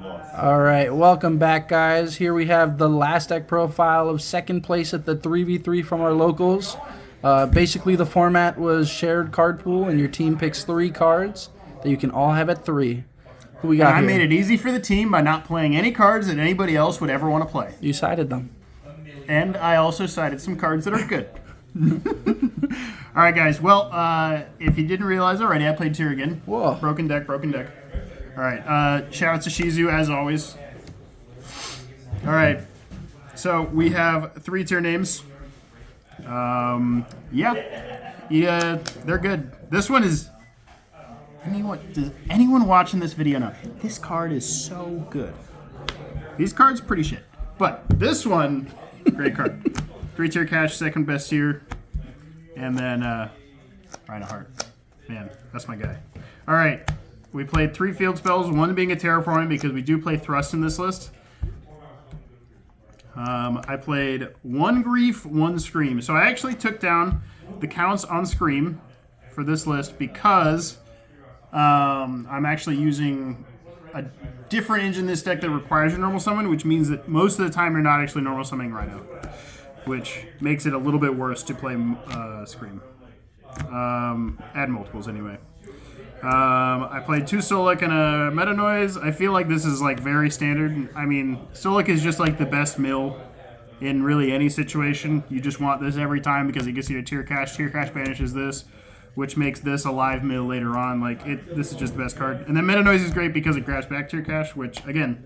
All right, welcome back, guys. Here we have the last deck profile of second place at the 3v3 from our locals. Basically, the format was shared card pool, and your team picks 3 cards that you can all have at 3. Who we got I here? made it easy for the team by not playing any cards that anybody else would ever want to play. You sided them. And I also cited some cards that are good. All right, guys. Well, if you didn't realize already, I played Tier again. Whoa. Broken deck. All right. Shout out to Shizu, as always. All right. So we have 3 tier names. Yeah, they're good. This one is... Does anyone watching this video know? This card is so good. These cards pretty shit. But this one, great card. 3 tier cash, second best tier. And then Reinhardt. Man, that's my guy. All right. We played 3 field spells, one being a terraforming because we do play thrust in this list. I played 1 grief, 1 scream. So I actually took down the counts on scream for this list because I'm actually using a different engine in this deck that requires a normal summon, which means that most of the time you're not actually normal summoning Rhino, which makes it a little bit worse to play scream. Add multiples anyway. I played 2 Solic and a Meta Noise. I feel like this is like very standard. I mean, Solic is just like the best mill in really any situation. You just want this every time because it gets you a tier cash. Tier cash banishes this, which makes this a live mill later on. This is just the best card. And then Meta Noise is great because it grabs back tier cash, which again,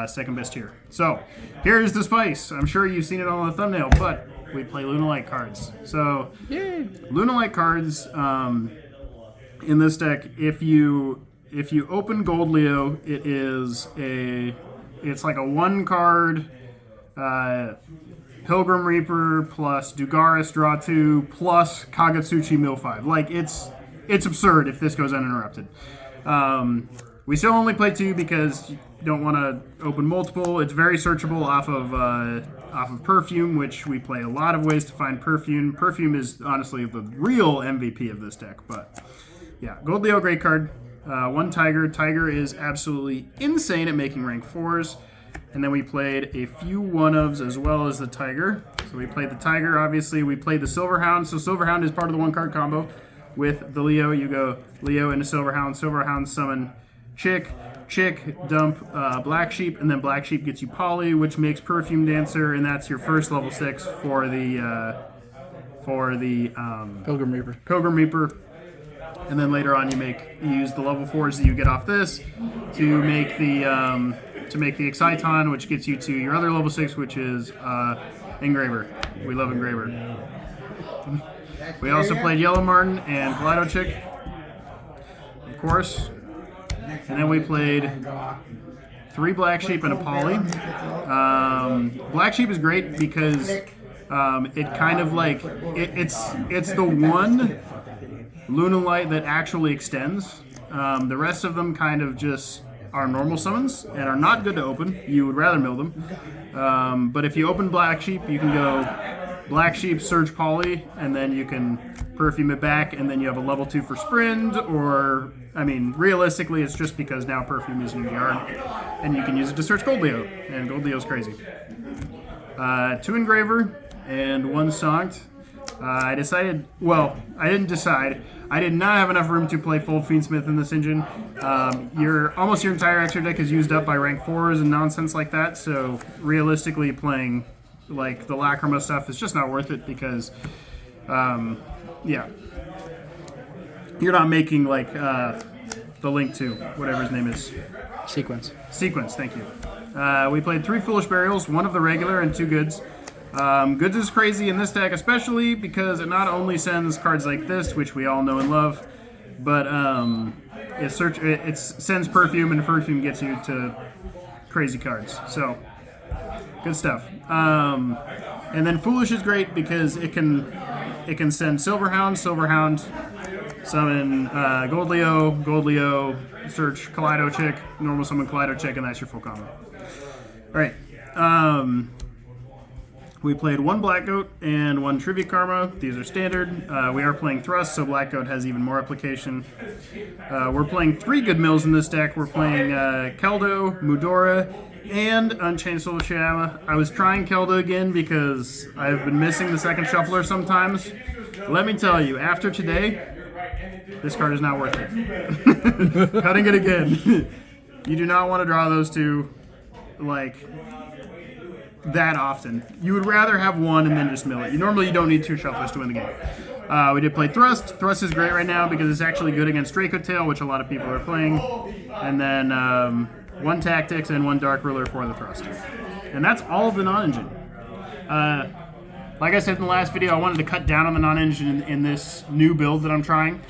second best tier. So here's the spice. I'm sure you've seen it all on the thumbnail, but we play Lunalight cards. So Lunalight cards. In this deck, if you open Gold Leo, it's like a 1 card Pilgrim Reaper plus Dugaris draw 2 plus Kagatsuchi mill 5. Like it's absurd if this goes uninterrupted. We still only play 2 because you don't want to open multiple. It's very searchable off of Perfume, which we play a lot of ways to find Perfume. Perfume is honestly the real MVP of this deck, but. Yeah, Gold Leo, great card. 1 Tiger. Tiger is absolutely insane at making rank 4s. And then we played a few 1-ofs as well as the Tiger. So we played the Tiger, obviously. We played the Silverhound. So Silverhound is part of the 1-card combo. With the Leo, you go Leo into Silverhound. Silverhound summon Chick, dump Black Sheep, and then Black Sheep gets you Poly, which makes Perfume Dancer, and that's your first level 6 for the Pilgrim Reaper. And then later on, you use the level 4s that you get off this to make the Exciton, which gets you to your other level 6, which is Engraver. We love Engraver. We also played Yellow Martin and Kaleido Chick, of course. And then we played 3 Black Sheep and a Poly. Black Sheep is great because it kind of like it's the one Lunalight that actually extends. The rest of them kind of just are normal summons and are not good to open. You would rather mill them. But if you open Black Sheep, you can go Black Sheep, Surge Poly, and then you can Perfume it back, and then you have a level 2 for Sprint, or, I mean, realistically, it's just because now Perfume is in your yard, and you can use it to search Gold Leo, and Gold Leo's crazy. 2 Engraver and 1 Sonkt. I didn't decide. I did not have enough room to play full Fiendsmith in this engine. Almost your entire extra deck is used up by rank 4s and nonsense like that, so realistically playing like the Lacrima stuff is just not worth it because, you're not making like the Link to whatever his name is. Sequence, thank you. We played 3 Foolish Burials, 1 of the regular and 2 goods. Goods is crazy in this deck, especially because it not only sends cards like this, which we all know and love, but it sends Perfume, and Perfume gets you to crazy cards. So, good stuff. And then Foolish is great because it can send Silverhound, summon Gold Leo, search Kaleido Chick, normal summon Kaleido Chick, and that's your full combo. All right. We played one Black Goat and one Trivia Karma. These are standard. We are playing Thrust, so Black Goat has even more application. We're playing 3 good mills in this deck. We're playing Keldo, Mudora, and Unchained Soul Shayama. I was trying Keldo again because I've been missing the second shuffler sometimes. Let me tell you, after today, this card is not worth it. Cutting it again. You do not want to draw those two, like, that often. You would rather have one and then just mill it. Normally you don't need 2 shufflers to win the game. We did play Thrust. Thrust is great right now because it's actually good against Draco Tail, which a lot of people are playing. And then 1 Tactics and 1 Dark Ruler for the Thrust. And that's all of the non-engine. Like I said in the last video, I wanted to cut down on the non-engine in this new build that I'm trying.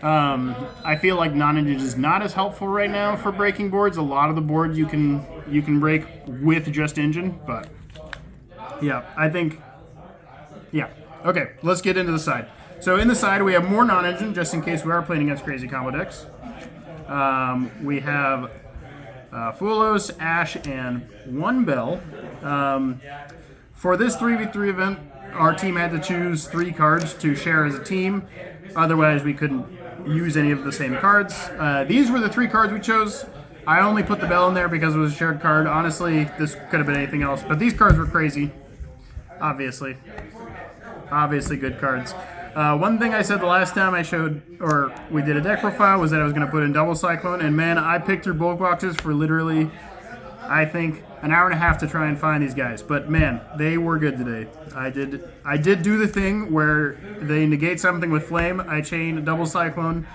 I feel like non-engine is not as helpful right now for breaking boards. A lot of the boards you can break with just engine, but yeah, I think, yeah. Okay, let's get into the side. So in the side, we have more non-engine, just in case we are playing against crazy combo decks. We have Fulos, Ash, and 1 Bell. For this 3v3 event, our team had to choose 3 cards to share as a team. Otherwise, we couldn't use any of the same cards. These were the 3 cards we chose. I only put the Bell in there because it was a shared card. Honestly, this could have been anything else, but these cards were crazy. Obviously good cards. One thing I said the last time I showed, or we did a deck profile, was that I was going to put in Double Cyclone, and man, I picked through bulk boxes for literally, I think, an hour and a half to try and find these guys. But man, they were good today. I did do the thing where they negate something with Flame. I chain a Double Cyclone,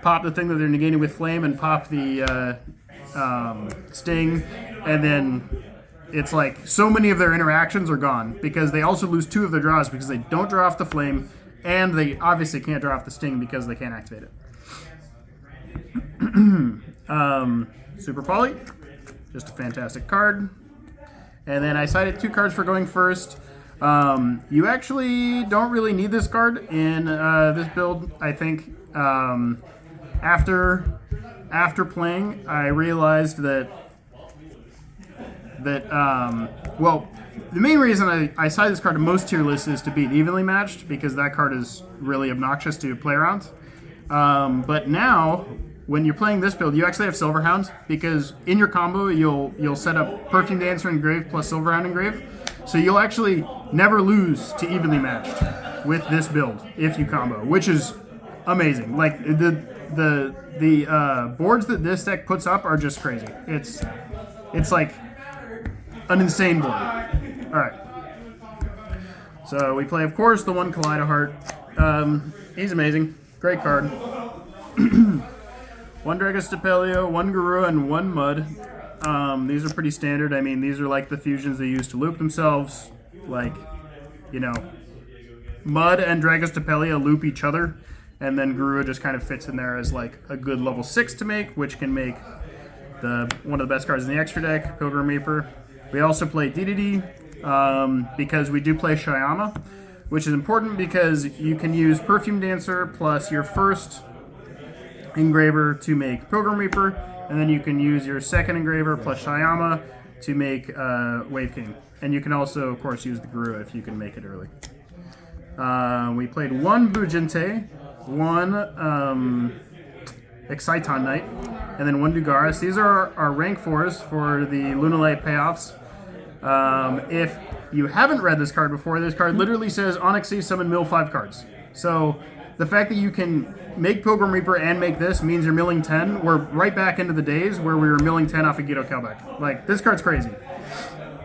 pop the thing that they're negating with Flame, and pop the Sting, and then it's like so many of their interactions are gone because they also lose 2 of their draws because they don't draw off the Flame, and they obviously can't draw off the Sting because they can't activate it. Super Poly, just a fantastic card. And then I cited 2 cards for going first. You actually don't really need this card in this build. I think after playing, I realized that well, the main reason I cited this card to most tier lists is to beat evenly matched, because that card is really obnoxious to play around. But now, when you're playing this build, you actually have Silverhound, because in your combo you'll set up Perfume Dancer Engrave plus Silverhound Engrave, so you'll actually never lose to evenly matched with this build if you combo, which is amazing. Like the boards that this deck puts up are just crazy. It's like an insane board. All right. So we play, of course, the 1 Kaleido Heart. He's amazing. Great card. 1 Dragostapelio, 1 Garua, and 1 Mud. These are pretty standard. I mean, these are like the fusions they use to loop themselves. Like, you know, Mud and Dragostapelio loop each other, and then Garua just kind of fits in there as like a good level 6 to make, which can make one of the best cards in the extra deck, Pilgrim Reaper. We also play DDD because we do play Shayama, which is important because you can use Perfume Dancer plus your first engraver to make Pilgrim Reaper, and then you can use your second engraver plus Shayama to make Wave King. And you can also, of course, use the Garua if you can make it early. We played 1 Bujinte, 1 Exciton Knight, and then 1 Dugaris. These are our rank 4s for the Lunalight payoffs. If you haven't read this card before, this card literally says Onyx Sea summon mill 5 cards. So the fact that you can make Pilgrim Reaper and make this means you're milling 10. We're right back into the days where we were milling 10 off of Gito Kelbeck. Like, this card's crazy.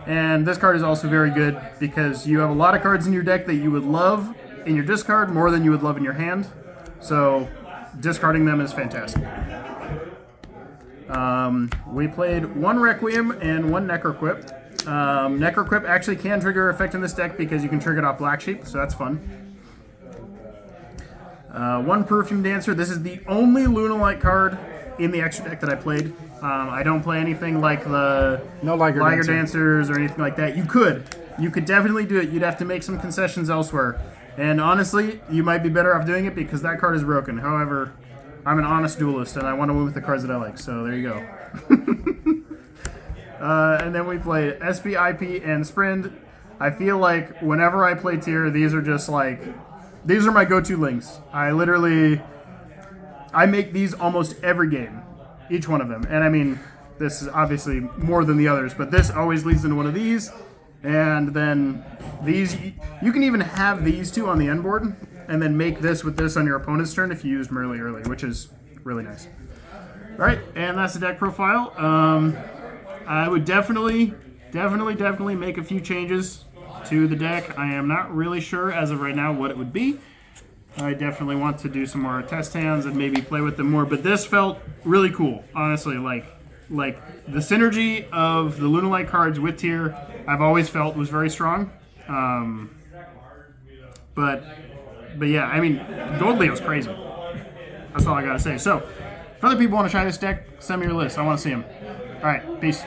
And this card is also very good because you have a lot of cards in your deck that you would love in your discard more than you would love in your hand. So discarding them is fantastic. We played 1 Requiem and 1 Necroquip. Necroquip actually can trigger effect in this deck because you can trigger it off Black Sheep, so that's fun. 1 Perfume Dancer. This is the only Lunalight card in the extra deck that I played. I don't play anything like the Liger Dancers or anything like that. You could definitely do it. You'd have to make some concessions elsewhere. And honestly, you might be better off doing it because that card is broken. However, I'm an honest duelist and I want to win with the cards that I like, so there you go. And then we played SP, IP, and Sprint. I feel like whenever I play tier, these are just like, these are my go-to links. I make these almost every game, each one of them. And I mean, this is obviously more than the others, but this always leads into one of these. And then these, you can even have these two on the end board, and then make this with this on your opponent's turn if you used them early, which is really nice. All right, and that's the deck profile. I would definitely make a few changes to the deck. I am not really sure as of right now what it would be. I definitely want to do some more test hands and maybe play with them more, but this felt really cool, honestly. Like the synergy of the Lunalight cards with tier, I've always felt was very strong. But yeah, I mean, Gold Leo's crazy. That's all I gotta say. So, if other people want to try this deck, send me your list. I want to see them. All right, peace.